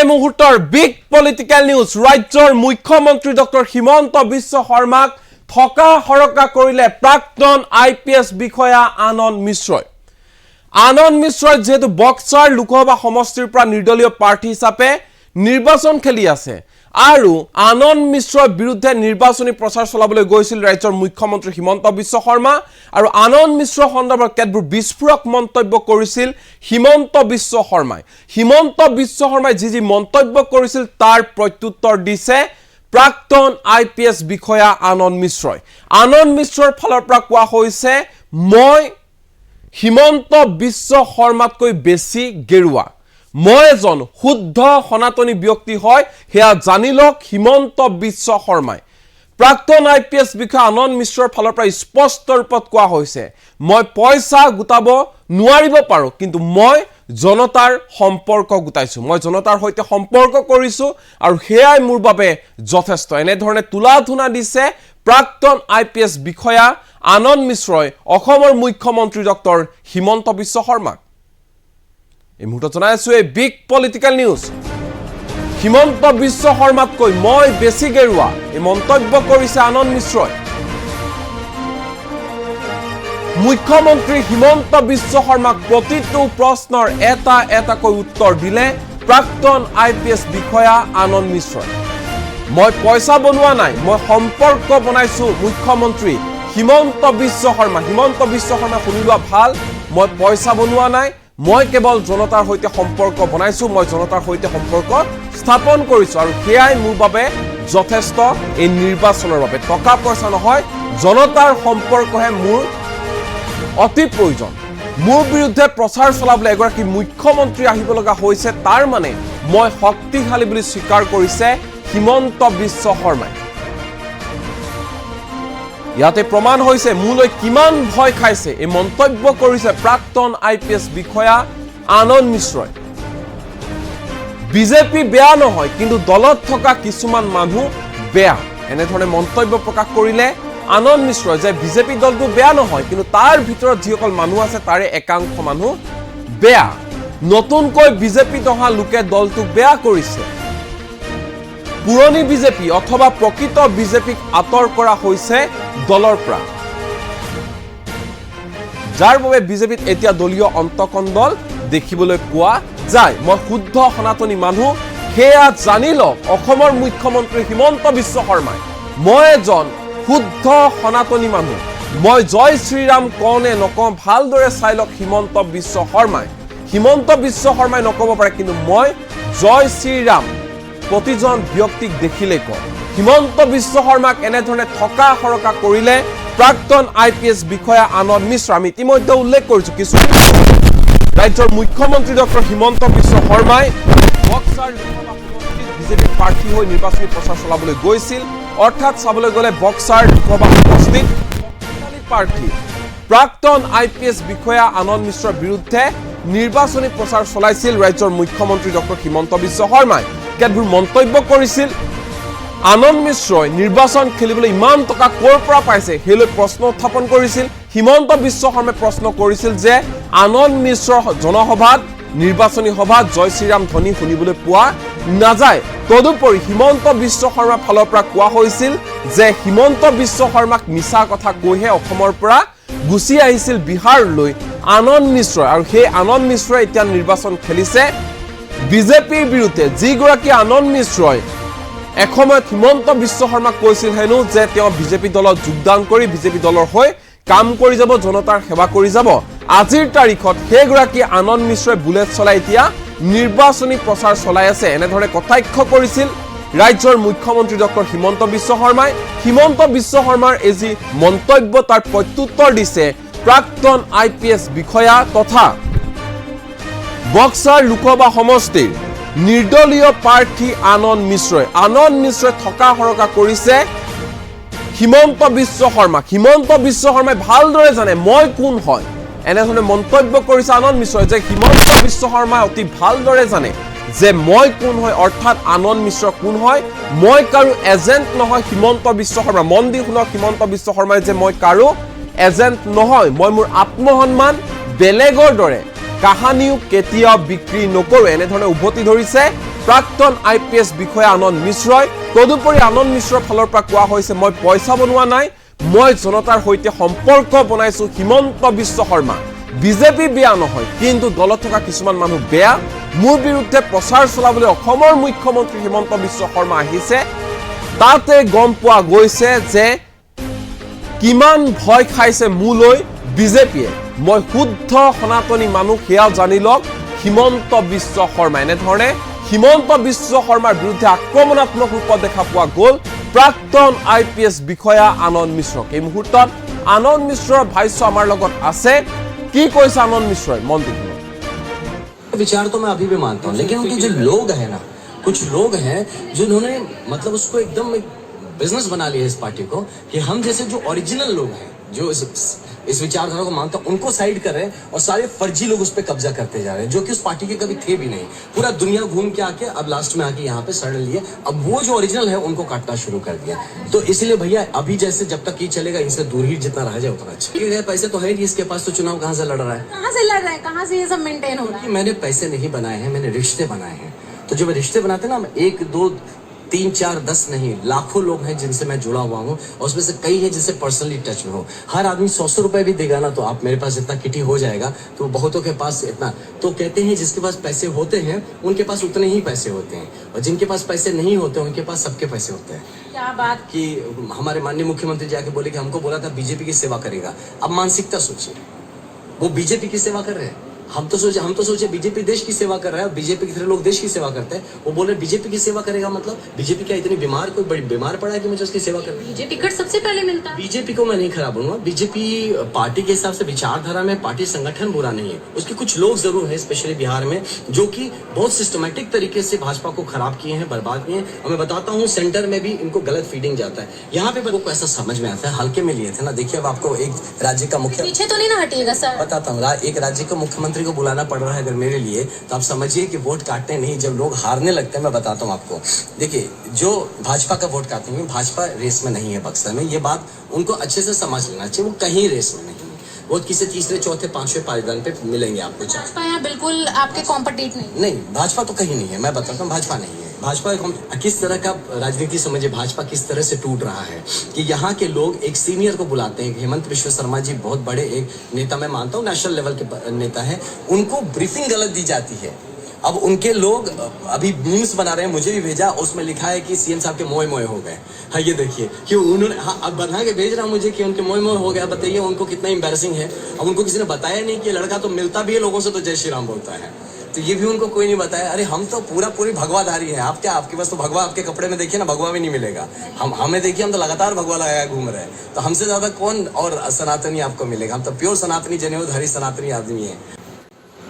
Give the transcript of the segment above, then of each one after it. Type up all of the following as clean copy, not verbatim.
এই মুহূৰ্তৰ big political news ৰাজ্যৰ মুখ্যমন্ত্ৰী ডক্টৰ হিমন্ত বিশ্ব শৰ্মাক থকা হৰকা কৰিলে প্ৰাক্তন আইপিএছ বিষয়া আনন্দ মিশ্ৰই। আনন্দ মিশ্ৰই যেহেতু বক্সাৰ লোকসভা সমষ্টিৰ পৰা নিৰ্দলীয় প্ৰাৰ্থী হিচাপে নিৰ্বাচন খেলি আছে আৰু আনন্দ মিশ্ৰৰ বিৰুদ্ধে নিৰ্বাচনী প্ৰচাৰ চলাবলৈ গৈছিল ৰাজ্যৰ মুখ্যমন্ত্ৰী হিমন্ত বিশ্ব শৰ্মা আৰু আনন্দ মিশ্ৰ সন্দৰ্ভত কেতবোৰ বিস্ফোৰক মন্তব্য কৰিছিল হিমন্ত বিশ্ব শৰ্মাই। হিমন্ত বিশ্ব শৰ্মাই যি মন্তব্য কৰিছিল তাৰ প্ৰত্যুত্তৰ দিছে প্ৰাক্তন আইপিএছ বিষয়া আনন্দ মিশ্ৰই। আনন্দ মিশ্ৰৰ ফালৰ পৰা কোৱা হৈছে মই হিমন্ত বিশ্ব শৰ্মাতকৈ বেছি গেৰুৱা, মই এজন শুদ্ধ সনাতনী ব্যক্তি হয় হেয়া জানি লওক হিমন্ত বিশ্ব শৰ্মাই। প্ৰাক্তন আইপিএছ বিষয়া আনন্দ মিশ্ৰৰ ফালৰ পৰা স্পষ্ট ৰূপত কোৱা হৈছে মই পইচা গোটাব নোৱাৰিব পাৰো কিন্তু মই জনতাৰ সম্পৰ্ক গোটাইছো, মই জনতাৰ সৈতে সম্পৰ্ক কৰিছো আৰু হেয়াই মোৰ বাবে যথেষ্ট। এনেধৰণে তুলাধুনা দিছে প্ৰাক্তন আইপিএছ বিষয়া আনন্দ মিশ্ৰই অসমৰ মুখ্যমন্ত্ৰী ডক্টৰ হিমন্ত বিশ্ব শৰ্মাক। এই মুহূৰ্তত জনাই আছো এই big political news. Himanta Biswa শৰ্মাতকৈ মই বেছি গেৰুৱা এই মন্তব্য কৰিছে আনন্দ মিশ্ৰই। মুখ্যমন্ত্ৰী হিমন্ত বিশ্ব শৰ্মাক প্ৰতিটো প্ৰশ্নৰ এটা এটাকৈ উত্তৰ দিলে প্ৰাক্তন আইপিএছ বিষয়া আনন্দ মিশ্ৰই। মই পইচা বনোৱা নাই, মই সম্পৰ্ক বনাইছো মুখ্যমন্ত্ৰী হিমন্ত বিশ্ব শৰ্মা। হিমন্ত বিশ্ব শৰ্মা শুনি লোৱা ভাল, মই পইচা বনোৱা নাই, মই কেৱল জনতাৰ সৈতে সম্পৰ্ক বনাইছো, মই জনতাৰ সৈতে সম্পৰ্ক স্থাপন কৰিছো আৰু হেয়াই মোৰ বাবে যথেষ্ট এই নিৰ্বাচনৰ বাবে। টকা পইচা নহয়, জনতাৰ সম্পৰ্কহে মোৰ অতি প্ৰয়োজন। মোৰ বিৰুদ্ধে প্ৰচাৰ চলাবলৈ এগৰাকী মুখ্যমন্ত্ৰী আহিব লগা হৈছে, তাৰ মানে মই শক্তিশালী বুলি স্বীকাৰ কৰিছে হিমন্ত বিশ্ব শৰ্মাই। ইয়াতে প্ৰমাণ হৈছে মোলৈ কিমান ভয় খাইছে এই মন্তব্য কৰিছে প্ৰাক্তন আইপিএছ বিষয়া আনন্দ মিশ্ৰই। বিজেপি বেয়া নহয় কিন্তু দলত থকা কিছুমান মানুহ বেয়া, এনেধৰণে মন্তব্য প্ৰকাশ কৰিলে আনন্দ মিশ্ৰই যে বিজেপি দলটো বেয়া নহয় কিন্তু তাৰ ভিতৰত যিসকল মানুহ আছে তাৰে একাংশ মানুহ বেয়া। নতুনকৈ বিজেপিত অহা লোকে দলটোক বেয়া কৰিছে। পুৰণি বিজেপি অথবা প্ৰকৃত বিজেপিক আঁতৰ কৰা হৈছে দলৰ পৰা, যাৰ বাবে বিজেপিত এতিয়া দলীয় অন্তকণ্ডল দেখিবলৈ পোৱা যায়। মই শুদ্ধ সনাতনী মানুহ সেয়া জানি লওক অসমৰ মুখ্যমন্ত্ৰী হিমন্ত বিশ্ব শৰ্মাই। মই এজন শুদ্ধ সনাতনী মানুহ, মই জয় শ্ৰীৰাম কওঁ নে নকওঁ ভালদৰে চাই লওক হিমন্ত বিশ্ব শৰ্মাই। হিমন্ত বিশ্ব শৰ্মাই নক'ব পাৰে কিন্তু মই জয় শ্ৰীৰাম প্ৰতিজন ব্যক্তিক দেখিলে কওঁ। হিমন্ত বিশ্ব শৰ্মাক এনেধৰণে থকা হৰকা কৰিলে প্ৰাক্তন আইপিএছ বিষয়া আনন্দ মিশ্ৰ। আমি ইতিমধ্যে উল্লেখ কৰিছো কিছুদিন ৰাজ্যৰ মুখ্যমন্ত্ৰী ডক্টৰ হিমন্ত বিশ্ব শৰ্মাই বক্সাৰ লোকসভা সমষ্টিত বিজেপি প্ৰাৰ্থী হৈ নিৰ্বাচনী প্ৰচাৰ চলাবলৈ গৈছিল। অৰ্থাৎ চাবলৈ গ'লে বক্সাৰ লোকসভা সমষ্টিত শক্তিশালী প্ৰাৰ্থী প্ৰাক্তন আইপিএছ বিষয়া আনন্দ মিশ্ৰৰ বিৰুদ্ধে নিৰ্বাচনী প্ৰচাৰ চলাইছিল ৰাজ্যৰ মুখ্যমন্ত্ৰী ডক্টৰ হিমন্ত বিশ্ব শৰ্মাই। কেতবোৰ মন্তব্য কৰিছিল আনন্দ মিশ্ৰই নিৰ্বাচন খেলিবলৈ ইমান টকা ক'ৰ পৰা পাইছে সেইলৈ প্ৰশ্ন উত্থাপন কৰিছিল। হিমন্ত বিশ্ব শৰ্মাই প্ৰশ্ন কৰিছিল যে আনন্দ মিশ্ৰৰ জনসভাত নিৰ্বাচনী সভাত জয় শ্ৰীৰাম ধ্বনি শুনিবলৈ পোৱা নাযায়। তদুপৰি হিমন্ত বিশ্ব শৰ্মাৰ ফালৰ পৰা কোৱা হৈছিল যে হিমন্ত বিশ্ব শৰ্মাক মিছা কথা কৈহে অসমৰ পৰা গুচি আহিছিল বিহাৰলৈ আনন্দ মিশ্ৰই আৰু সেই আনন্দ মিশ্ৰই এতিয়া নিৰ্বাচন খেলিছে বিজেপিৰ বিৰুদ্ধে। যিগৰাকী আনন্দ মিশ্ৰই এসময়ত হিমন্ত বিশ্ব শৰ্মাক কৈছিল হেনো যে তেওঁ বিজেপি দলত যোগদান কৰি বিজেপি দলৰ হৈ কাম কৰি যাব, জনতাৰ সেৱা কৰি যাব। আজিৰ তাৰিখত সেইগৰাকী আনন্দ মিশ্ৰই বুলেট চলাই এতিয়া নিৰ্বাচনী প্ৰচাৰ চলাই আছে। এনেধৰণে কটাক্ষ কৰিছিল ৰাজ্যৰ মুখ্যমন্ত্ৰী ডক্টৰ হিমন্ত বিশ্ব শৰ্মাই। হিমন্ত বিশ্ব শৰ্মাৰ এই যি মন্তব্য তাৰ প্ৰত্যুত্তৰ দিছে প্ৰাক্তন আইপিএছ বিষয়া তথা বক্সাৰ লোকসভা সমষ্টিৰ নিৰ্দলীয় প্ৰাৰ্থী আনন্দ মিশ্ৰই। আনন্দ মিশ্ৰই থকা হৰকা কৰিছে হিমন্ত বিশ্ব শৰ্মাক। হিমন্ত বিশ্ব শৰ্মাই ভালদৰে জানে মই কোন হয়, এনেধৰণে মন্তব্য কৰিছে আনন্দ মিশ্ৰই যে হিমন্ত বিশ্ব শৰ্মাই অতি ভালদৰে জানে যে মই কোন হয়, অৰ্থাৎ আনন্দ মিশ্ৰ কোন হয়। মই কাৰো এজেণ্ট নহয় হিমন্ত বিশ্ব শৰ্মা। মন দি শুনক হিমন্ত বিশ্ব শৰ্মাই যে মই কাৰো এজেণ্ট নহয়, মই মোৰ আত্মসন্মান বেলেগৰ দৰে কাহানিও কেতিয়াও বিক্ৰী নকৰো এনেধৰণে উভতি ধৰিছে প্ৰাক্তন IPS বিষয়া আনন্দ মিশ্ৰই। তদুপৰি আনন্দ মিশ্ৰৰ ফালৰ পৰা কোৱা হৈছে মই পইচা বনোৱা নাই, মই জনতাৰ সৈতে সম্পৰ্ক বনাইছো। হিমন্ত বিশ্ব শৰ্মা বিজেপি বেয়া নহয়, কিন্তু দলত থকা কিছুমান মানুহ বেয়া। মোৰ বিৰুদ্ধে প্ৰচাৰ চলাবলৈ অসমৰ মুখ্যমন্ত্ৰী হিমন্ত বিশ্ব শৰ্মা আহিছে। তাতে গম পোৱা গৈছে যে কিমান ভয় খাইছে মোলৈ বিজেপিয়ে। মই শুদ্ধ সনাতনী মানুহ সেয়া জানি লওক হিমন্ত বিশ্ব শৰ্মা। এনেধৰণে হিমন্ত বিশ্ব শৰ্মাৰ বিৰুদ্ধে আক্ৰমণাত্মক ৰূপত দেখা পোৱা গ'ল প্ৰাক্তন IPS বিষয়া আনন্দ মিশ্ৰক। এই মুহূৰ্তত আনন্দ মিশ্ৰৰ ভাষ্য আমাৰ লগত আছে। কি কৈছে আনন্দ মিশ্ৰই মন দি শুনক। विचार तो मैं अभी भी मानता हूँ, लेकिन उनके जो लोग हैं ना, कुछ लोग हैं जिन्होंने मतलब उसको एकदम एक बिजनेस बना लिया इस पार्टी को, कि हम जैसे जो ओरिजिनल लोग हैं, जो इस विचारधारा को मानता हैं, उनको साइड कर रहे हैं और सारे फर्जी लोग उस पर कब्जा करते जा रहे हैं, जो कि उस पार्टी के कभी थे भी नहीं। पूरा दुनिया घूम के आके अब लास्ट में आके यहाँ पे सड़ लिए, अब वो जो ओरिजिनल है उनको काटना शुरू कर दिया। तो इसलिए भैया अभी जैसे जब तक ये चलेगा, इनसे दूर ही जितना रह जाए उतना अच्छा। पैसे तो है नहीं इसके पास, तो चुनाव कहाँ से लड़ रहा है, कहाँ से लड़ रहा है, कहाँ से ये सब मेंटेन हो रहा है? मैंने पैसे नहीं बनाए हैं, मैंने रिश्ते बनाए हैं। तो जब रिश्ते बनाते ना, हम 1 2 3 4 10 नहीं, लाखों लोग हैं जिनसे मैं जुड़ा हुआ हूँ, और उसमें से कई हैं जिनसे पर्सनली टच में हो। हर आदमी 100 रुपए भी देगा ना, तो आप मेरे पास इतना किटी हो जाएगा, तो बहुतों के पास इतना। तो कहते हैं जिसके पास पैसे होते हैं उनके पास उतने ही पैसे होते हैं, और जिनके पास पैसे नहीं होते उनके पास सबके पैसे होते हैं। क्या बात कि हमारे माननीय मुख्यमंत्री जाके बोले कि हमको बोला था बीजेपी की सेवा करेगा। अब मानसिकता सोचिए, वो बीजेपी की सेवा कर रहे हैं। हम तो सोचे बीजेपी देश की सेवा कर रहा है, और बीजेपी की तरह लोग देश की सेवा करते हैं। वो बोले बीजेपी की सेवा करेगा, मतलब बीजेपी क्या इतनी बीमार, कोई बड़ी बीमार पड़ा है कि मुझे उसकी सेवा करनी? बीजेपी टिकट सबसे पहले मिलता है। बीजेपी को मैं नहीं खराब बोलूंगा, बीजेपी पार्टी के हिसाब से विचारधारा में पार्टी संगठन बुरा नहीं है, उसके कुछ लोग जरूर हैं स्पेशली बिहार में, जो कि बहुत सिस्टमेटिक तरीके से भाजपा को खराब किए हैं, बर्बाद किए हैं। और मैं बताता हूँ सेंटर में भी इनको गलत फीडिंग जाता है। यहाँ पे लोगों को ऐसा समझ में आता है, हल्के में लिए थे ना। देखिए अब आपको एक राज्य का मुख्य, पीछे तो नहीं ना हटिएगा सर, बताता हूँ, एक राज्य का मुख्यमंत्री को बुलाना पड़ रहा है अगर मेरे लिए, तो आप समझिए कि वोट काटने नहीं, जब लोग हारने लगते हैं, मैं बताता हूँ आपको। देखिए जो भाजपा का वोट काटते हैं, भाजपा रेस में नहीं है बक्सर में, ये बात उनको अच्छे से समझ लेना चाहिए। वो कहीं रेस में नहीं है, वो किसी तीसरे चौथे पांचवें पायदान पे मिलेंगे आपको। भाजपा यहाँ बिल्कुल आपके कॉम्पिटिट नहीं, भाजपा तो कहीं नहीं है, मैं बताता हूँ भाजपा नहीं है। भाजपा किस तरह का राजनीति समझिए, भाजपा किस तरह से टूट रहा है कि यहाँ के लोग एक सीनियर को बुलाते हैं। हेमंत बिश्व शर्मा जी बहुत बड़े एक नेता, मैं मानता हूँ नेशनल लेवल के नेता है, उनको ब्रीफिंग गलत दी जाती है। अब उनके लोग अभी मीम्स बना रहे हैं, मुझे भी भेजा, उसमें लिखा है कि सीएम साहब के मोए मोए हो गए। हाँ ये देखिए कि उन्होंने, हाँ अब बना के भेज रहा मुझे कि उनके मोए मोए हो गया। बताइए उनको कितना एम्बैरेसिंग है। अब उनको किसी ने बताया नहीं कि लड़का तो मिलता भी है लोगों से, तो जय श्री राम बोलता है, तो ये भी उनको कोई नहीं बताया। अरे हम तो पूरी भगवाधारी है, आप क्या, आपके पास तो भगवा, आपके कपड़े में देखिए ना भगवा भी नहीं मिलेगा। हमें देखिए, हम तो लगातार भगवा लगाया घूम रहे हैं, तो हमसे ज्यादा कौन और सनातनी आपको मिलेगा। हम तो प्योर सनातनी जनेऊधारी सनातनी आदमी है।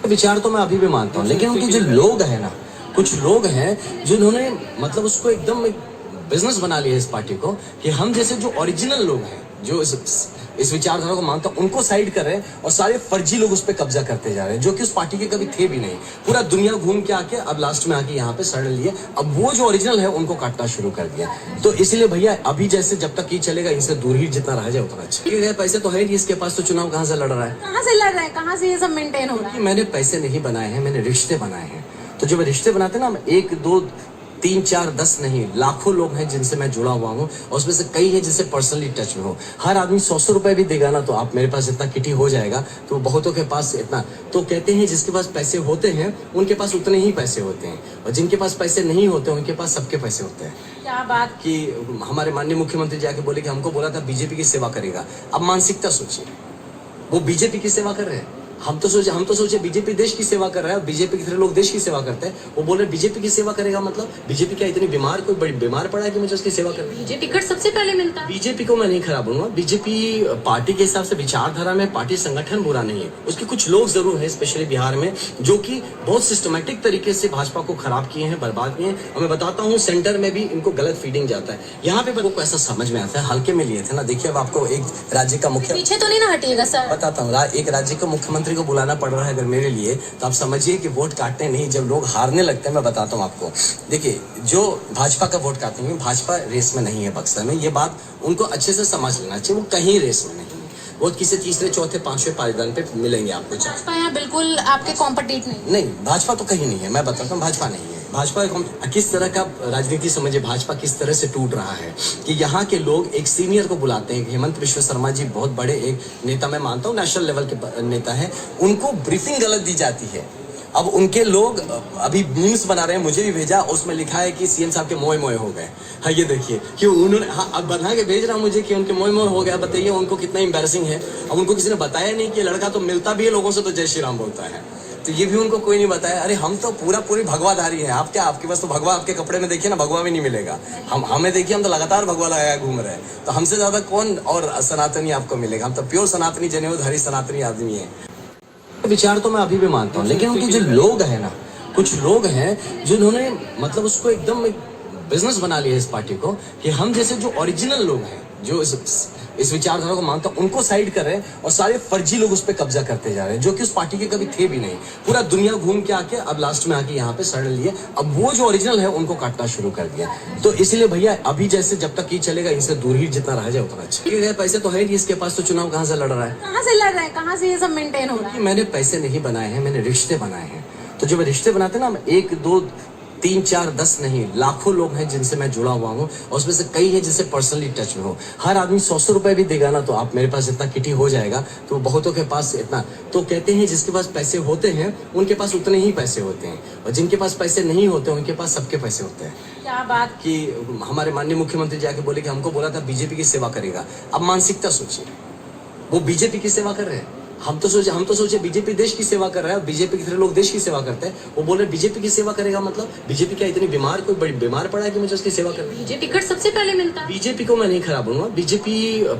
विचार तो मैं अभी भी मानता हूँ, लेकिन उनके जो लोग हैं ना, कुछ लोग हैं जिन्होंने मतलब उसको एकदम एक बिजनेस बना लिया इस पार्टी को, कि हम जैसे जो ओरिजिनल लोग हैं, जो इस विचारधारा को मानता हैं, उनको साइड कर रहे हैं, और सारे फर्जी लोग उस पर कब्जा करते जा रहे हैं, जो कि उस पार्टी के कभी थे भी नहीं। पूरा दुनिया घूम के आके अब लास्ट में आके यहाँ पे सड़ लिए, अब वो जो ओरिजिनल है उनको काटना शुरू कर दिया। तो इसलिए भैया अभी जैसे जब तक ये चलेगा, इनसे दूर ही जितना रह जाए उतना अच्छा। पैसे तो है नहीं इसके पास, तो चुनाव कहाँ से लड़ रहा है, कहाँ से लड़ रहा है, कहाँ से ये सब मेंटेन हो रहा है? मैंने पैसे नहीं बनाए हैं, मैंने रिश्ते बनाए हैं। तो जब रिश्ते बनाते ना, हम 1 2 3 4 10 नहीं, लाखों लोग हैं जिनसे मैं जुड़ा हुआ हूँ, और उसमें से कई हैं जिनसे पर्सनली टच में हो। हर आदमी 100 रुपए भी देगा ना, तो आप मेरे पास इतना किटी हो जाएगा, तो बहुतों के पास इतना। तो कहते हैं जिसके पास पैसे होते हैं उनके पास उतने ही पैसे होते हैं, और जिनके पास पैसे नहीं होते उनके पास सबके पैसे होते हैं। क्या बात कि हमारे माननीय मुख्यमंत्री जाके बोले कि हमको बोला था बीजेपी की सेवा करेगा। अब मानसिकता सोचिए, वो बीजेपी की सेवा कर रहे हैं। हम तो सोचे बीजेपी देश की सेवा कर रहा है, और बीजेपी की तरह लोग देश की सेवा करते हैं। वो बोले बीजेपी की सेवा करेगा, मतलब बीजेपी क्या इतनी बीमार, कोई बड़ी बीमार पड़ा है कि मुझे उसकी सेवा करनी? बीजेपी टिकट सबसे पहले मिलता है। बीजेपी को मैं नहीं खराब बोलूंगा, बीजेपी पार्टी के हिसाब से विचारधारा में पार्टी संगठन बुरा नहीं है, उसके कुछ लोग जरूर हैं स्पेशली बिहार में, जो कि बहुत सिस्टमेटिक तरीके से भाजपा को खराब किए हैं, बर्बाद किए हैं। और मैं बताता हूँ सेंटर में भी इनको गलत फीडिंग जाता है। यहाँ पे लोगों को ऐसा समझ में आता है, हल्के में लिए थे ना। देखिए अब आपको एक राज्य का मुख्य, पीछे तो नहीं ना हटिएगा सर, बताता हूँ, एक राज्य का मुख्यमंत्री को बुलाना पड़ रहा है अगर मेरे लिए, तो आप समझिए कि वोट काटने नहीं, जब लोग हारने लगते हैं, मैं बताता हूँ आपको। देखिए जो भाजपा का वोट काटते हैं, भाजपा रेस में नहीं है बक्सर में, ये बात उनको अच्छे से समझ लेना चाहिए। वो कहीं रेस में नहीं है, वो किसी तीसरे चौथे पांचवें पायदान पे मिलेंगे आपको चार। भाजपा यहाँ बिल्कुल आपके कॉम्पिटिट नहीं। नहीं, भाजपा तो कहीं नहीं है, मैं बताता हूँ, भाजपा नहीं है। भाजपा किस तरह का राजनीति समझिए, भाजपा किस तरह से टूट रहा है कि यहाँ के लोग एक सीनियर को बुलाते हैं। हेमंत बिश्व शर्मा जी बहुत बड़े एक नेता, मैं मानता हूँ नेशनल लेवल के नेता है, उनको ब्रीफिंग गलत दी जाती है। अब उनके लोग अभी मीम्स बना रहे हैं, मुझे भी भेजा, उसमें लिखा है कि सीएम साहब के मोए मोए हो गए। हाँ ये देखिए कि उन्होंने, हाँ अब बना के भेज रहा मुझे कि उनके मोए मोए हो गया। बताइए उनको कितना एम्बैरेसिंग है। अब उनको किसी ने बताया नहीं कि लड़का तो मिलता भी है लोगों से तो जय श्री राम बोलता है, तो ये भी उनको कोई नहीं बताया। अरे हम तो पूरी भगवाधारी है। आप क्या, आपके पास तो भगवा, आपके कपड़े में देखिए ना, भगवा भी नहीं मिलेगा। हमें देखिए, हम तो लगातार भगवा लगाया घूम रहे हैं, तो हमसे ज्यादा कौन और सनातनी आपको मिलेगा। हम तो प्योर सनातनी जनेऊधारी सनातनी आदमी है। विचार तो मैं अभी भी मानता हूँ, लेकिन उनके जो लोग हैं ना, कुछ लोग हैं जिन्होंने मतलब उसको एकदम बिजनेस बना लिया इस पार्टी को, कि हम जैसे जो ओरिजिनल लोग हैं, जो इस विचारधारा को मानता हूं, उनको साइड कर रहे हैं और सारे फर्जी लोग उस पर कब्जा करते जा रहे हैं, जो कि उस पार्टी के कभी थे भी नहीं। पूरा दुनिया घूम के आके अब लास्ट में आके यहाँ पे सड़ लिए। अब वो जो ओरिजिनल है उनको काटना शुरू कर दिया। तो इसलिए भैया अभी जैसे जब तक ये चलेगा, इनसे दूर ही जितना रह जाए उतना अच्छा। पैसे तो है नहीं इसके पास, तो चुनाव कहाँ से लड़ रहा है? कहाँ से लड़ रहे हैं, कहाँ से ये सब मेंटेन हो रहा है? मैंने पैसे नहीं बनाए हैं, मैंने रिश्ते बनाए हैं। तो जब रिश्ते बनाते ना, हम 1 2 3 4 10 नहीं, लाखों लोग हैं जिनसे मैं जुड़ा हुआ हूँ, और उसमें से कई हैं जिनसे पर्सनली टच में हो। हर आदमी 100 रुपए भी देगा ना, तो आप मेरे पास इतना किटी हो जाएगा, तो बहुतों के पास इतना। तो कहते हैं जिसके पास पैसे होते हैं उनके पास उतने ही पैसे होते हैं, और जिनके पास पैसे नहीं होते उनके पास सबके पैसे होते हैं। क्या बात कि हमारे माननीय मुख्यमंत्री जाके बोले कि हमको बोला था बीजेपी की सेवा करेगा। अब मानसिकता सोचिए, वो बीजेपी की सेवा कर रहे हैं। हम तो सोचे बीजेपी देश की सेवा कर रहा है, और बीजेपी की तरह लोग देश की सेवा करते हैं। वो बोल रहे बीजेपी की सेवा करेगा, मतलब बीजेपी क्या इतनी बीमार, कोई बड़ी बीमार पड़ा है कि मुझे उसकी सेवा करनी? मुझे टिकट सबसे पहले मिलता है। बीजेपी को मैं नहीं खराब बोलूंगा। बीजेपी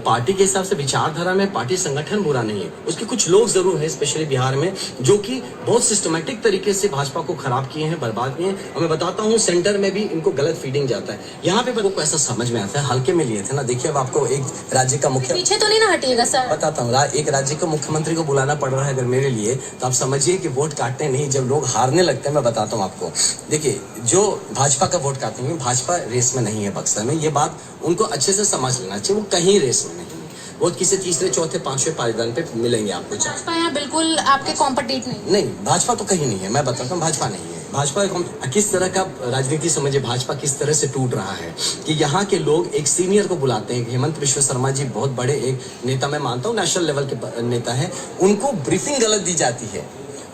पार्टी के हिसाब से विचारधारा में पार्टी संगठन बुरा नहीं है, उसके कुछ लोग जरूर हैं स्पेशली बिहार में, जो कि बहुत सिस्टमेटिक तरीके से भाजपा को खराब किए हैं, बर्बाद किए हैं। और मैं बताता हूँ, सेंटर में भी इनको गलत फीडिंग जाता है। यहाँ पे लोगों को ऐसा समझ में आता है, हल्के में लिए थे ना। देखिए अब आपको एक राज्य का मुख्य, पीछे तो नहीं ना हटिएगा सर, बताता हूँ, एक राज्य का मुख्यमंत्री को बुलाना पड़ रहा है अगर मेरे लिए, तो आप समझिए कि वोट काटने नहीं, जब लोग हारने लगते हैं। मैं बताता हूँ आपको, देखिए जो भाजपा का वोट काटेंगे, भाजपा रेस में नहीं है बक्सर में, ये बात उनको अच्छे से समझ लेना चाहिए। वो कहीं रेस में नहीं है, वो किसी तीसरे चौथे पांचवें पायदान पे मिलेंगे आपको चार। भाजपा यहाँ बिल्कुल आपके कॉम्पिटिट नहीं। नहीं, भाजपा तो कहीं नहीं है, मैं बताता हूँ, भाजपा नहीं है। भाजपा किस तरह का राजनीति समझिए, भाजपा किस तरह से टूट रहा है कि यहाँ के लोग एक सीनियर को बुलाते हैं। हेमंत बिश्व शर्मा जी बहुत बड़े एक नेता, मैं मानता हूँ नेशनल लेवल के नेता है, उनको ब्रीफिंग गलत दी जाती है।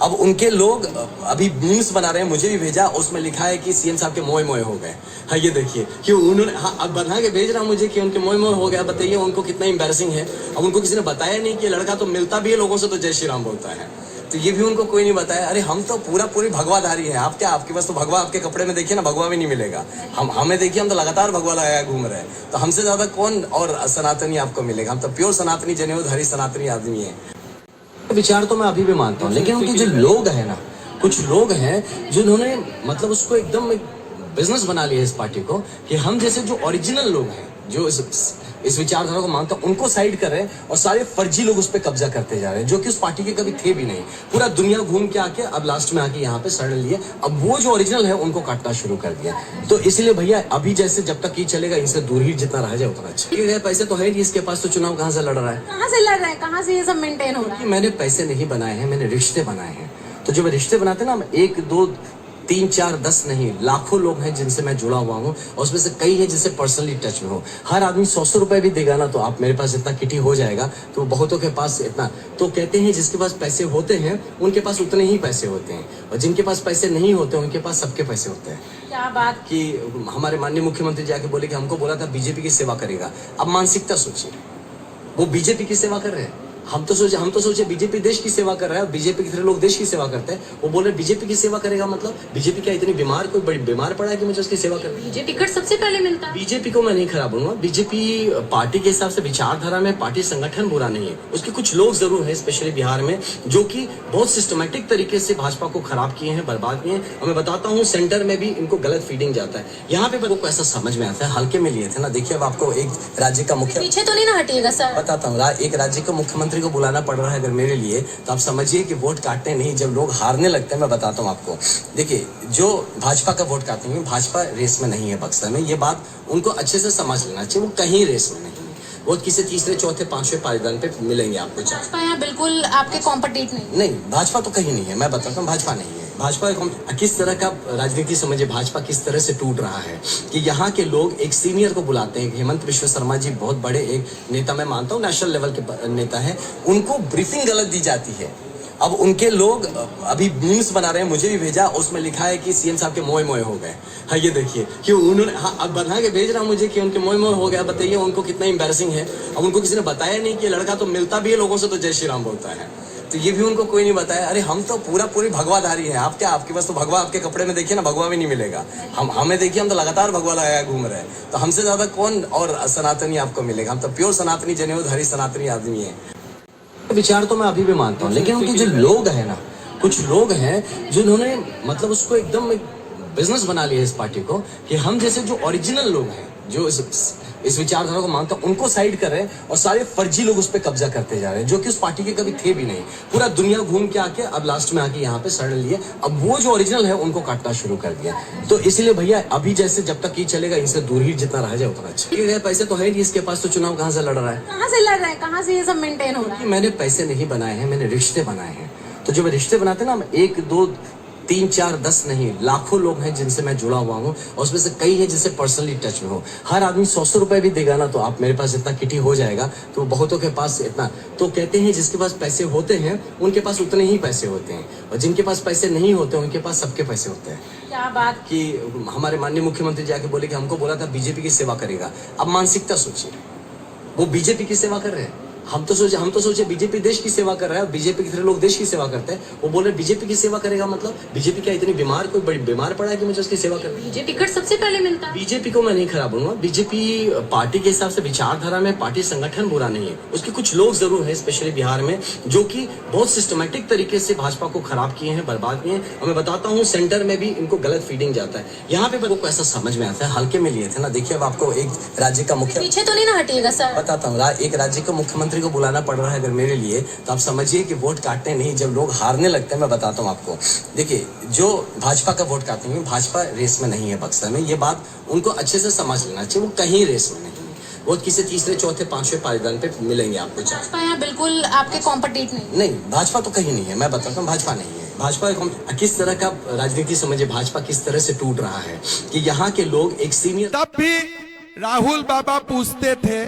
अब उनके लोग अभी मीम्स बना रहे हैं, मुझे भी भेजा, उसमें लिखा है कि सीएम साहब के मोए मोए हो गए। हाँ ये देखिए कि उन्होंने, हाँ अब बना के भेज रहा मुझे कि उनके मोए मोए हो गया। बताइए उनको कितना एम्बैरेसिंग है। अब उनको किसी ने बताया नहीं कि लड़का तो मिलता भी है लोगों से तो जय श्री राम बोलता है, तो ये भी उनको कोई नहीं बताया। अरे हम तो पूरी भगवाधारी है। आप क्या, आपके पास तो भगवा, आपके कपड़े में देखिए ना, भगवा भी नहीं मिलेगा। हमें देखिए, हम तो लगातार भगवा लगाया घूम रहे हैं, तो हमसे ज्यादा कौन और सनातनी आपको मिलेगा। हम तो प्योर सनातनी जनेऊधारी सनातनी आदमी है। विचार तो मैं अभी भी मानता हूँ, लेकिन उनके जो लोग हैं ना, कुछ लोग हैं जिन्होंने मतलब उसको एकदम बिजनेस बना लिया इस पार्टी को, कि हम जैसे जो ओरिजिनल लोग हैं, जो इस विचारधारा को मानता हूं, उनको साइड कर रहे हैं और सारे फर्जी लोग उस पर कब्जा करते जा रहे हैं, जो कि उस पार्टी के कभी थे भी नहीं। पूरा दुनिया घूम के आके अब लास्ट में आके यहाँ पे सड़ लिए। अब वो जो ओरिजिनल है उनको काटना शुरू कर दिया। तो इसलिए भैया अभी जैसे जब तक ये चलेगा, इनसे दूर ही जितना रह जाए उतना अच्छा। पैसे तो है नहीं इसके पास, तो चुनाव कहाँ से लड़ रहा है? कहाँ से लड़ रहे हैं, कहाँ से ये सब मेंटेन हो रहा है? मैंने पैसे नहीं बनाए हैं, मैंने रिश्ते बनाए हैं। तो जब रिश्ते बनाते ना, हम 1 2 3 4 10 नहीं, लाखों लोग हैं जिनसे मैं जुड़ा हुआ हूँ, और उसमें से कई हैं जिनसे पर्सनली टच में हो। हर आदमी 100 रुपए भी देगा ना, तो आप मेरे पास इतना किटी हो जाएगा, तो बहुतों के पास इतना। तो कहते हैं जिसके पास पैसे होते हैं उनके पास उतने ही पैसे होते हैं, और जिनके पास पैसे नहीं होते उनके पास सबके पैसे होते हैं। क्या बात कि हमारे माननीय मुख्यमंत्री जाके बोले कि हमको बोला था बीजेपी की सेवा करेगा। अब मानसिकता सोचिए, वो बीजेपी की सेवा कर रहे हैं। हम तो सोचे बीजेपी देश की सेवा कर रहा है, और बीजेपी की तरह लोग देश की सेवा करते हैं। वो बोल रहे बीजेपी की सेवा करेगा, मतलब बीजेपी क्या इतनी बीमार, कोई बड़ी बीमार पड़ा है कि मुझे उसकी सेवा करनी? मुझे टिकट सबसे पहले मिलता है। बीजेपी को मैं नहीं खराब बोलूंगा। बीजेपी पार्टी के हिसाब से विचारधारा में पार्टी संगठन बुरा नहीं है, उसके कुछ लोग जरूर हैं स्पेशली बिहार में, जो कि बहुत सिस्टमेटिक तरीके से भाजपा को खराब किए हैं, बर्बाद किए हैं। और मैं बताता हूँ, सेंटर में भी इनको गलत फीडिंग जाता है। यहाँ पे लोगों को ऐसा समझ में आता है, हल्के में लिए थे ना। देखिए अब आपको एक राज्य का मुख्य, पीछे तो नहीं ना हटिएगा सर, बताता हूँ, एक राज्य का मुख्यमंत्री को बुलाना पड़ रहा है अगर मेरे लिए, तो आप समझिए कि वोट काटने नहीं, जब लोग हारने लगते हैं। मैं बताता हूँ आपको, देखिए जो भाजपा का वोट काटेंगे, भाजपा रेस में नहीं है बक्सर में, ये बात उनको अच्छे से समझ लेना चाहिए। वो कहीं रेस में नहीं है, वो किसी तीसरे चौथे पांचवें पायदान पे मिलेंगे आपको चार। भाजपा यहाँ बिल्कुल आपके कॉम्पिटिट नहीं। नहीं, भाजपा तो कहीं नहीं है, मैं बताता हूँ, भाजपा नहीं है। भाजपा किस तरह का राजनीति समझिए, भाजपा किस तरह से टूट रहा है कि यहाँ के लोग एक सीनियर को बुलाते हैं। हेमंत बिश्व शर्मा जी बहुत बड़े एक नेता, मैं मानता हूँ नेशनल लेवल के नेता है, उनको ब्रीफिंग गलत दी जाती है। अब उनके लोग अभी मीम्स बना रहे हैं, मुझे भी भेजा, उसमें लिखा है कि सीएम साहब के मोए मोए हो गए। हाँ ये देखिए कि उन्होंने, हाँ अब बना के भेज रहा मुझे कि उनके मोए मोए हो गया। बताइए उनको कितना एम्बैरेसिंग है। अब उनको किसी ने बताया नहीं कि लड़का तो मिलता भी है लोगों से तो जय श्री राम बोलता है, तो ये भी उनको कोई नहीं बताया। अरे हम तो पूरी भगवाधारी है। आप क्या, आपके पास तो भगवा, आपके कपड़े में देखिए ना, भगवा भी नहीं मिलेगा। हमें देखिए, हम तो लगातार भगवा लगाया घूम रहे हैं, तो हमसे ज्यादा कौन और सनातनी आपको मिलेगा। हम तो प्योर सनातनी जनेऊधारी सनातनी आदमी है। विचार तो मैं अभी भी मानता हूँ, लेकिन उनके जो लोग हैं ना, कुछ लोग हैं जिन्होंने मतलब उसको एकदम बिजनेस बना लिया इस पार्टी को, कि हम जैसे जो ओरिजिनल लोग हैं, जो इस विचारधारा को मानता हूं, उनको साइड कर रहे हैं और सारे फर्जी लोग उस पर कब्जा करते जा रहे हैं, जो कि उस पार्टी के कभी थे भी नहीं। पूरा दुनिया घूम के आके अब लास्ट में आके यहाँ पे सड़ लिए। अब वो जो ओरिजिनल है उनको काटना शुरू कर दिया। तो इसलिए भैया अभी जैसे जब तक ये चलेगा, इनसे दूर ही जितना रह जाए उतना अच्छा। पैसे तो है नहीं इसके पास, तो चुनाव कहाँ से लड़ रहा है? कहाँ से लड़ रहा है, कहाँ से ये सब मेंटेन हो रहा है? मैंने पैसे नहीं बनाए हैं, मैंने रिश्ते बनाए हैं। तो जब रिश्ते बनाते ना, हम 1 2 3 4 10 नहीं, लाखों लोग हैं जिनसे मैं जुड़ा हुआ हूँ, और उसमें से कई हैं जिनसे पर्सनली टच में हो। हर आदमी 100 रुपए भी देगा ना, तो आप मेरे पास इतना किटी हो जाएगा, तो बहुतों के पास इतना। तो कहते हैं जिसके पास पैसे होते हैं उनके पास उतने ही पैसे होते हैं, और जिनके पास पैसे नहीं होते उनके पास सबके पैसे होते हैं। क्या बात कि हमारे माननीय मुख्यमंत्री जाके बोले कि हमको बोला था बीजेपी की सेवा करेगा। अब मानसिकता सोचिए, वो बीजेपी की सेवा कर रहे हैं। हम तो सोचे बीजेपी देश की सेवा कर रहा है, और बीजेपी की तरह लोग देश की सेवा करते हैं। वो बोल रहे बीजेपी की सेवा करेगा, मतलब बीजेपी क्या इतनी बीमार, कोई बड़ी बीमार पड़ा है कि मुझे उसकी सेवा करनी? बीजेपी टिकट सबसे पहले मिलता है। बीजेपी को मैं नहीं खराब बोलूंगा, बीजेपी पार्टी के हिसाब से विचारधारा में पार्टी संगठन बुरा नहीं है। उसके कुछ लोग जरूर हैं, स्पेशली बिहार में, जो कि बहुत सिस्टमेटिक तरीके से भाजपा को खराब किए हैं, बर्बाद किए हैं। और मैं बताता हूँ, सेंटर में भी इनको गलत फीडिंग जाता है। यहाँ पे लोगों को ऐसा समझ में आता है, हल्के में लिए थे ना। देखिए अब आपको एक राज्य का मुख्य, पीछे तो नहीं ना हटिएगा सर, बताता हूँ, एक राज्य का मुख्यमंत्री को बुलाना पड़ रहा है अगर मेरे लिए, तो आप समझिए कि वोट काटने नहीं, जब लोग हारने लगते हैं, मैं बताता हूँ आपको। देखिए जो भाजपा का वोट काटेंगे, भाजपा रेस में नहीं है बक्सर में, ये बात उनको अच्छे से समझ लेना चाहिए। वो कहीं रेस में नहीं है, वो किसी तीसरे चौथे पांचवें पायदान पे मिलेंगे आपको चार। भाजपा यहाँ बिल्कुल आपके कॉम्पिटिट नहीं। नहीं, भाजपा तो कहीं नहीं है, मैं बताता हूँ, भाजपा नहीं है। भाजपा किस तरह का राजनीति समझिए, भाजपा किस तरह से टूट रहा है कि यहाँ के लोग एक सीनियर। तब भी राहुल बाबा पूछते थे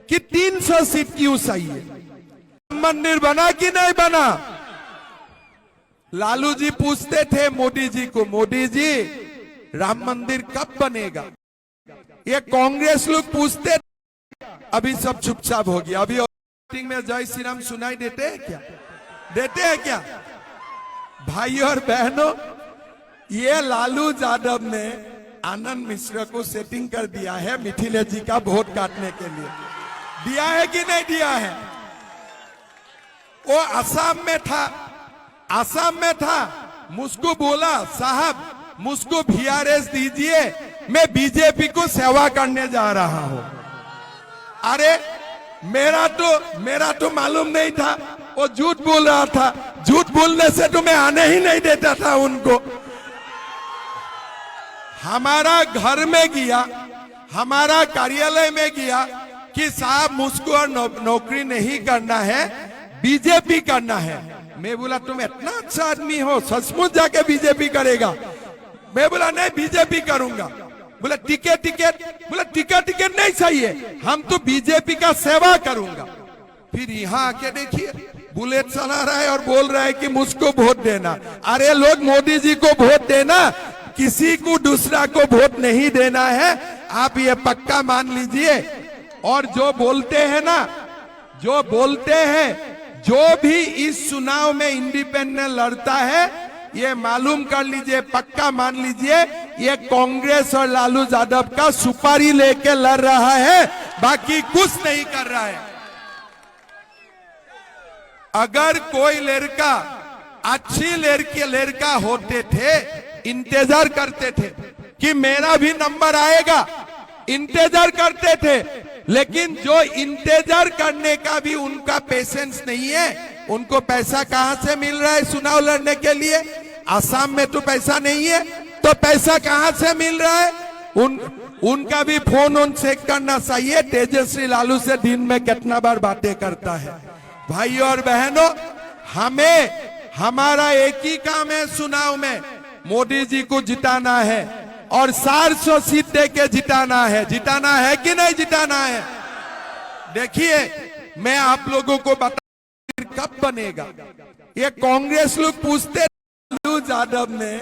कि 300 सीट क्यों चाहिए, मंदिर बना कि नहीं बना। लालू जी पूछते थे मोदी जी को, मोदी जी राम मंदिर कब बनेगा। ये कांग्रेस लोग पूछते, अभी सब चुपचाप हो गया। अभी मीटिंग में जय श्री राम सुनाई देते हैं क्या? देते हैं क्या? भाई और बहनों, ये लालू यादव ने आनंद मिश्रा को सेटिंग कर दिया है मिथिलेश जी का वोट काटने के लिए। दिया है कि नहीं दिया है? वो आसाम में था, मुझको बोला साहब मुझको VRS दीजिए, मैं बीजेपी को सेवा करने जा रहा हूं। अरे मेरा तो मालूम नहीं था, वो झूठ बोल रहा था। झूठ बोलने से तो मैं आने ही नहीं देता था उनको। हमारा घर में गया, हमारा कार्यालय में गया कि साहब मुझको नौकरी नहीं करना है, बीजेपी करना है। मैं बोला तुम इतना अच्छा आदमी हो, सचमुच जाके बीजेपी करेगा? मैं बोला नहीं, बीजेपी करूंगा। बोला टिकट, बोला टिकट नहीं चाहिए, हम तो बीजेपी का सेवा करूंगा। फिर यहाँ आके देखिए बुलेट चला रहा है और बोल रहा है कि मुझको वोट देना। अरे लोग, मोदी जी को वोट देना, किसी को दूसरा को वोट नहीं देना है, आप ये पक्का मान लीजिए। और जो बोलते हैं ना, जो भी इस चुनाव में इंडिपेंडेंट लड़ता है, ये मालूम कर लीजिए, पक्का मान लीजिए, ये कांग्रेस और लालू यादव का सुपारी लेके लड़ रहा है, बाकी कुछ नहीं कर रहा है। अगर कोई लड़का, अच्छी लड़का होते थे, इंतजार करते थे कि मेरा भी नंबर आएगा, इंतजार करते थे। लेकिन जो इंतजार करने का भी उनका पेशेंस नहीं है, उनको पैसा कहां से मिल रहा है चुनाव लड़ने के लिए? आसाम में तो पैसा नहीं है, तो पैसा कहां से मिल रहा है? उनका भी फोन ऑन चेक करना चाहिए। तेजस्वी लालू से दिन में कितना बार बातें करता है। भाइयों और बहनों, हमारा एक ही काम है चुनाव में, मोदी जी को जिताना है और 400 सीट दे के जिताना है। जिताना है कि नहीं जिताना है? देखिए, मैं आप लोगों को बता कब बनेगा। ये कांग्रेस लोग पूछते, लालू यादव ने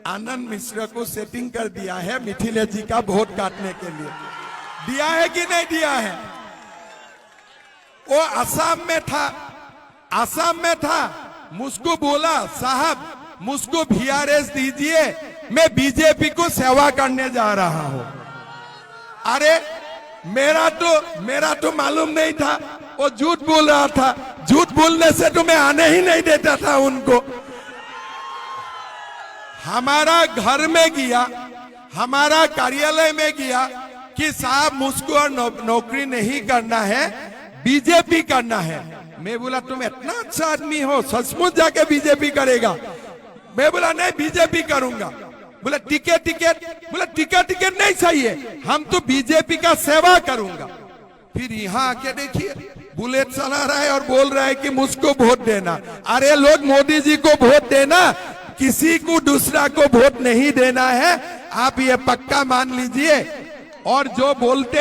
आनंद मिश्रा को सेटिंग कर दिया है मिथिलेश जी का वोट काटने के लिए। दिया है कि नहीं दिया है? वो आसाम में था, मुझको बोला साहब मुझको VRS दीजिए, मैं बीजेपी को सेवा करने जा रहा हूं। अरे मेरा तो मालूम नहीं था, वो झूठ बोल रहा था। झूठ बोलने से तो मैं आने ही नहीं देता था उनको। हमारा घर में गया, हमारा कार्यालय में गया कि साहब मुझको और नौकरी नहीं करना है, बीजेपी करना है। मैं बोला तुम इतना अच्छा आदमी हो, सचमुच जाके बीजेपी करेगा? मैं बोला नहीं, बीजेपी करूंगा। बोला टिकट नहीं चाहिए, हम तो बीजेपी का सेवा करूंगा। फिर यहाँ आके देखिए, बुलेट चला रहा है और बोल रहा है कि मुझको वोट देना। अरे लोग, मोदी जी को वोट देना, किसी को दूसरा को वोट नहीं देना है, आप ये पक्का मान लीजिए। और जो बोलते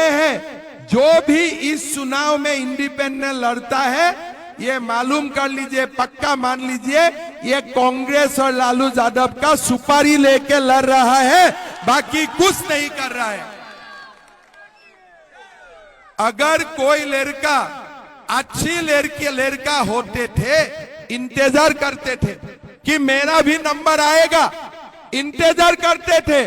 हैं जो भी इस चुनाव में इंडिपेंडेंट लड़ता है, ये मालूम कर लीजिए, पक्का मान लीजिए, ये कांग्रेस और लालू यादव का सुपारी लेके लड़ रहा है, बाकी कुछ नहीं कर रहा है। अगर कोई लड़का अच्छी लड़का होते थे, इंतजार करते थे कि मेरा भी नंबर आएगा, इंतजार करते थे।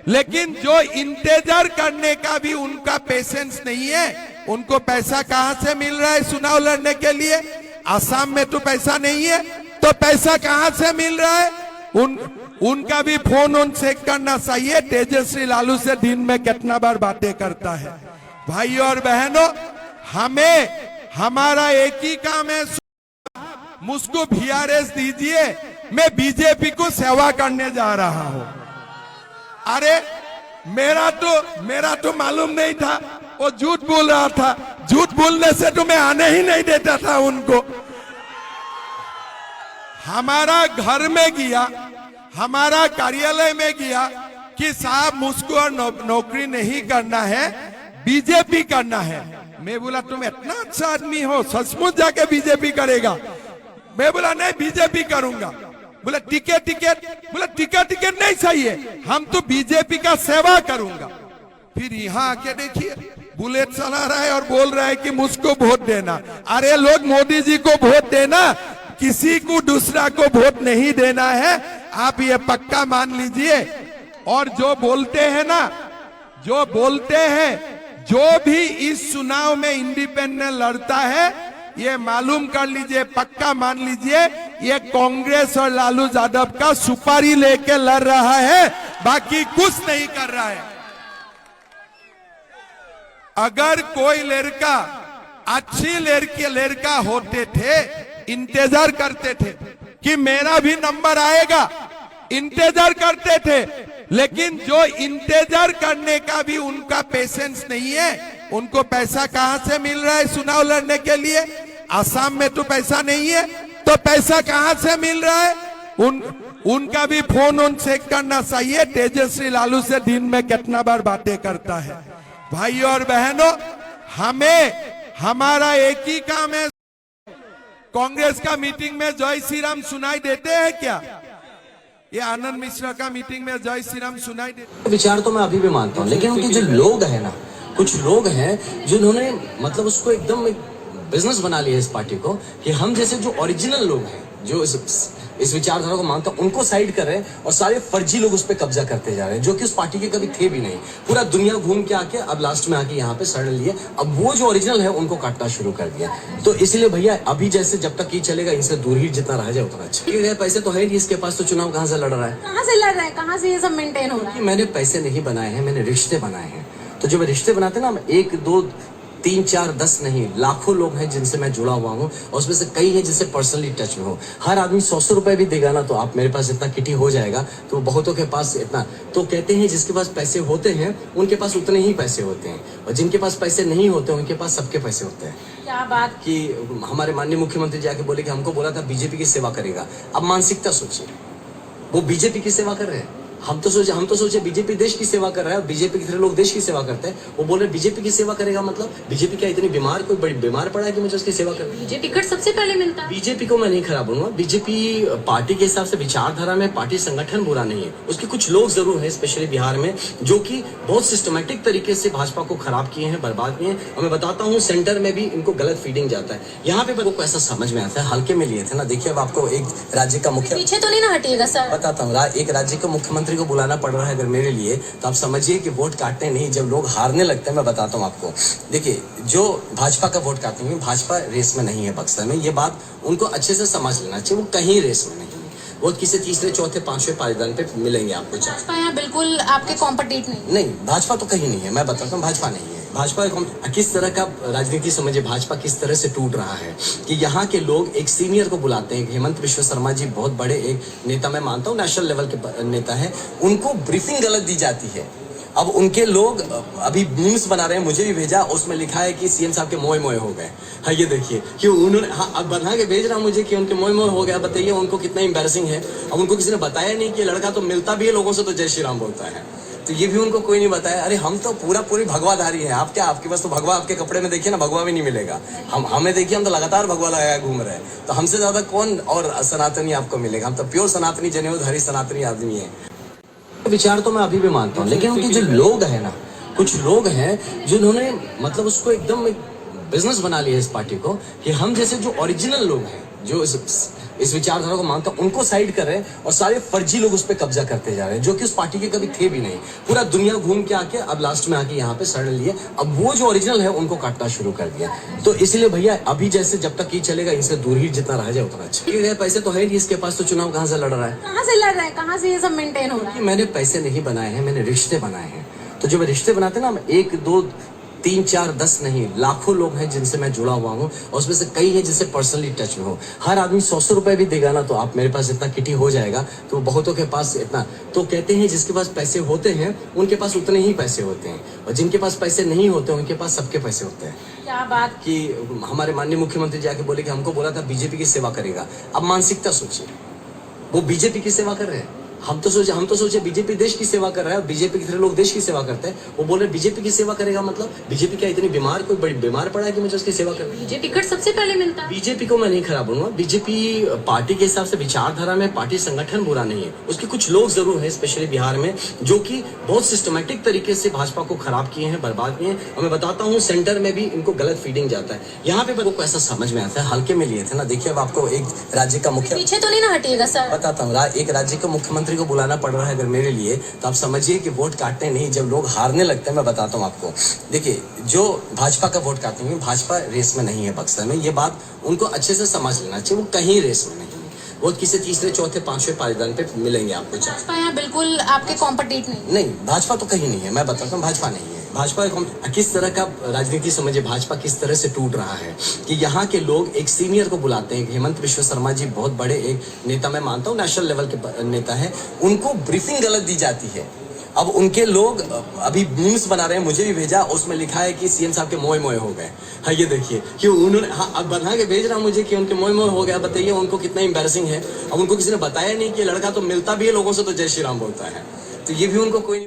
लेकिन जो इंतजार करने का भी उनका पेशेंस नहीं है, उनको पैसा कहां से मिल रहा है चुनाव लड़ने के लिए? आसाम में तो पैसा नहीं है, तो पैसा कहां से मिल रहा है? उनका भी फोन ऑन चेक करना चाहिए। तेजस्वी लालू से दिन में कितना बार बातें करता है। भाइयों और बहनों, हमारा एक ही काम है, मुझको VRS दीजिए, मैं बीजेपी को सेवा करने जा रहा हूं। अरे मेरा तो मालूम नहीं था, वो झूठ बोल रहा था। झूठ बोलने से तो मैं आने ही नहीं देता था उनको। हमारा घर में गया, हमारा कार्यालय में गया कि साहब मुझको और नौकरी नहीं करना है, बीजेपी करना है। मैं बोला तुम इतना अच्छा आदमी हो, सचमुच जाके बीजेपी करेगा? मैं बोला नहीं, बीजेपी करूंगा। बोला टिकट नहीं चाहिए, हम तो बीजेपी का सेवा करूंगा। फिर यहाँ आके देखिए, बुलेट चला रहा है और बोल रहा है कि मुझको वोट देना। अरे लोग, मोदी जी को वोट देना, किसी को दूसरा को वोट नहीं देना है, आप ये पक्का मान लीजिए। और जो बोलते हैं जो भी इस चुनाव में इंडिपेंडेंट लड़ता है, ये मालूम कर लीजिए, पक्का मान लीजिए, ये कांग्रेस और लालू यादव का सुपारी लेके लड़ रहा है, बाकी कुछ नहीं कर रहा है। अगर कोई लड़का अच्छी लड़का होते थे, इंतजार करते थे कि मेरा भी नंबर आएगा, इंतजार करते थे। लेकिन जो इंतजार करने का भी उनका पेशेंस नहीं है, उनको पैसा कहां से मिल रहा है चुनाव लड़ने के लिए? आसाम में तो पैसा नहीं है, तो पैसा कहां से मिल रहा है? उनका भी फोन ऑन चेक करना चाहिए। तेजस्वी लालू से दिन में कितना बार बातें करता है। भाइयों और बहनों, हमारा एक ही काम है। कांग्रेस का मीटिंग में जय श्री राम सुनाई देते हैं क्या? ये आनंद मिश्रा का मीटिंग में जय श्री राम सुनाई देते? विचार तो मैं अभी भी मानता हूँ, लेकिन उनके जो लोग हैं ना, कुछ लोग हैं जिन्होंने मतलब उसको एकदम एक बिजनेस बना लिया इस पार्टी को, कि हम जैसे जो ओरिजिनल लोग हैं, जो इस विचारधारा को मानता, उनको साइड कर रहे हैं और सारे फर्जी लोग उस पर कब्जा करते जा रहे हैं, जो कि उस पार्टी के कभी थे भी नहीं। पूरा दुनिया घूम के आके अब लास्ट में आके यहाँ पे शरण लिए, अब वो जो ओरिजिनल है उनको काटना शुरू कर दिया। तो इसलिए भैया अभी जैसे जब तक ये चलेगा, इनसे दूर ही जितना रह जाए उतना अच्छा। पैसे तो है नहीं इसके पास, तो चुनाव कहाँ से लड़ रहा है? कहाँ से लड़ रहा है? कहाँ से ये सब मेंटेन हो रहा है? मैंने पैसे नहीं बनाए हैं, मैंने रिश्ते बनाए हैं। तो जब रिश्ते बनाते ना, हम 1, 2 3, 4, 10 नहीं लाखों लोग हैं जिनसे मैं जुड़ा हुआ हूँ और उसमें से कई हैं जिनसे पर्सनली टच में हूँ। हर आदमी 100 रुपए भी देगा ना तो आप मेरे पास इतना किटी हो जाएगा तो बहुतों के पास इतना। तो कहते हैं जिसके पास पैसे होते हैं उनके पास उतने ही पैसे होते हैं और जिनके पास पैसे नहीं होते उनके पास सबके पैसे होते हैं। क्या बात। कि हमारे माननीय मुख्यमंत्री जाके बोले कि हमको बोला था बीजेपी की सेवा करेगा। अब मानसिकता सोचिए, वो बीजेपी की सेवा कर रहे हैं। हम तो सोचे बीजेपी देश की सेवा कर रहा है और बीजेपी की तरह लोग देश की सेवा करते हैं। वो बोल रहे बीजेपी की सेवा करेगा मतलब बीजेपी क्या इतनी बीमार, कोई बड़ी बीमार पड़ा है कि मुझे उसकी सेवा करनी? मुझे टिकट सबसे पहले मिलता है। बीजेपी को मैं नहीं खराब बोलूंगा। बीजेपी पार्टी के हिसाब से विचारधारा में पार्टी संगठन बुरा नहीं है। उसके कुछ लोग जरूर हैं स्पेशली बिहार में जो कि बहुत सिस्टमेटिक तरीके से भाजपा को खराब किए हैं, बर्बाद किए हैं। और मैं बताता हूँ सेंटर में भी इनको गलत फीडिंग जाता है। यहाँ पे को ऐसा समझ में आता है, हल्के में लिए थे ना। देखिए अब आपको एक राज्य का मुख्य पीछे तो नहीं ना हटिएगा सर। बताता हूँ, एक राज्य के मुख्यमंत्री को बुलाना पड़ रहा है अगर मेरे लिए तो आप समझिए कि वोट काटने नहीं, जब लोग हारने लगते हैं। मैं बताता हूँ आपको, देखिए जो भाजपा का वोट काटते हैं भाजपा रेस में नहीं है बक्सर में। ये बात उनको अच्छे से समझ लेना चाहिए। वो कहीं रेस में नहीं है, वो किसी तीसरे चौथे पांचवें पायदान पे मिलेंगे आपको। भाजपा यहाँ बिल्कुल आपके कॉम्पिटिट नहीं। भाजपा तो कहीं नहीं है। मैं बताता हूँ भाजपा नहीं है। भाजपा किस तरह का राजनीति समझिए, भाजपा किस तरह से टूट रहा है कि यहाँ के लोग एक सीनियर को बुलाते हैं। हेमंत बिश्व शर्मा जी बहुत बड़े एक नेता, मैं मानता हूँ नेशनल लेवल के नेता है, उनको ब्रीफिंग गलत दी जाती है। अब उनके लोग अभी मीम्स बना रहे हैं, मुझे भी भेजा, उसमें लिखा है कि सीएम साहब के मोए मोए हो गए। हाँ ये देखिए कि उन्होंने अब बना के भेज रहा मुझे कि उनके मोए मोए हो गया। बताइए उनको कितना एम्बैरेसिंग है। अब उनको किसी ने बताया नहीं कि लड़का तो मिलता भी है लोगों से तो जय श्री राम बोलता है, तो ये भी उनको कोई नहीं बताया। अरे हम तो पूरी भगवाधारी है। आप क्या, आपके पास तो भगवा, आपके कपड़े में देखिए ना भगवा भी नहीं मिलेगा। हमें देखिए, हम तो लगातार भगवा लगाया घूम रहे हैं, तो हमसे ज्यादा कौन और सनातनी आपको मिलेगा। हम तो प्योर सनातनी जनेऊधारी सनातनी आदमी है। विचार तो मैं अभी भी मानता हूँ, लेकिन उनके जो लोग हैं ना, कुछ लोग हैं जिन्होंने मतलब उसको एकदम एक बिजनेस बना लिया इस पार्टी को कि हम जैसे जो ओरिजिनल लोग हैं जो इस विचारधारा को मानता हूं उनको साइड कर रहे हैं और सारे फर्जी लोग उस पर कब्जा करते जा रहे हैं जो कि उस पार्टी के कभी थे भी नहीं। पूरा दुनिया घूम के आके अब लास्ट में आके यहाँ पे सड़ लिए। अब वो जो ओरिजिनल है उनको काटना शुरू कर दिया। तो इसलिए भैया अभी जैसे जब तक ये चलेगा इनसे दूर ही जितना रह जाए उतना अच्छा। पैसे तो है नहीं इसके पास, तो चुनाव कहाँ से लड़ रहा है? कहाँ से लड़ रहा है, कहाँ से ये सब मेंटेन हो रहा है? मैंने पैसे नहीं बनाए हैं, मैंने रिश्ते बनाए हैं। तो जब रिश्ते बनाते हैं ना, 1, 2, 3, 4, 10 नहीं लाखों लोग हैं जिनसे मैं जुड़ा हुआ हूँ और उसमें से कई हैं जिनसे पर्सनली टच में हूँ। हर आदमी 100 रुपए भी देगा ना तो आप मेरे पास इतना किटी हो जाएगा तो बहुतों के पास इतना। तो कहते हैं जिसके पास पैसे होते हैं उनके पास उतने ही पैसे होते हैं और जिनके पास पैसे नहीं होते उनके पास सबके पैसे होते हैं। क्या बात। कि हमारे माननीय मुख्यमंत्री जाके बोले कि हमको बोला था बीजेपी की सेवा करेगा। अब मानसिकता सोचिए, वो बीजेपी की सेवा कर रहे हैं। हम तो सोचे बीजेपी देश की सेवा कर रहा है और बीजेपी की तरह लोग देश की सेवा करते हैं। वो बोल रहे बीजेपी की सेवा करेगा मतलब बीजेपी क्या इतनी बीमार, कोई बड़ी बीमार पड़ा है कि मुझे उसकी सेवा करनी? मुझे टिकट सबसे पहले मिलता है। बीजेपी को मैं नहीं खराब बोलूंगा। बीजेपी पार्टी के हिसाब से विचारधारा में पार्टी संगठन बुरा नहीं है। उसके कुछ लोग जरूर हैं स्पेशली बिहार में जो कि बहुत सिस्टमेटिक तरीके से भाजपा को खराब किए हैं, बर्बाद किए हैं। और मैं बताता हूँ सेंटर में भी इनको गलत फीडिंग जाता है। यहाँ पे को ऐसा समझ में आता है, हल्के में लिए थे ना। देखिए अब आपको एक राज्य का मुख्य पीछे तो नहीं ना हटिएगा सर। बताता हूँ, एक राज्य के मुख्यमंत्री को बुलाना पड़ रहा है अगर मेरे लिए तो आप समझिए कि वोट काटने नहीं, जब लोग हारने लगते हैं। मैं बताता हूँ आपको, देखिए जो भाजपा का वोट काटते हैं भाजपा रेस में नहीं है बक्सर में। ये बात उनको अच्छे से समझ लेना चाहिए। वो कहीं रेस में नहीं है, वो किसी तीसरे चौथे पांचवें पायदान पे मिलेंगे आपको। भाजपा यहाँ बिल्कुल आपके कॉम्पिटिट नहीं। भाजपा तो कहीं नहीं है। मैं बताता हूँ भाजपा नहीं है। भाजपा किस तरह का राजनीति समझिए, भाजपा किस तरह से टूट रहा है कि यहाँ के लोग एक सीनियर को बुलाते हैं। हेमंत बिश्व शर्मा जी बहुत बड़े एक नेता, मैं मानता हूँ नेशनल लेवल के नेता है, उनको ब्रीफिंग गलत दी जाती है। अब उनके लोग अभी मीम्स बना रहे हैं, मुझे भी भेजा, उसमें लिखा है कि सीएम साहब के मोए मोए हो गए। हाँ ये देखिए कि उन्होंने अब बना के भेज रहा मुझे कि उनके मोए मोए हो गया। बताइए उनको कितना एम्बैरेसिंग है। अब उनको किसी ने बताया नहीं कि लड़का तो मिलता भी है लोगों से तो जय श्री राम बोलता है, तो ये भी उनको कोई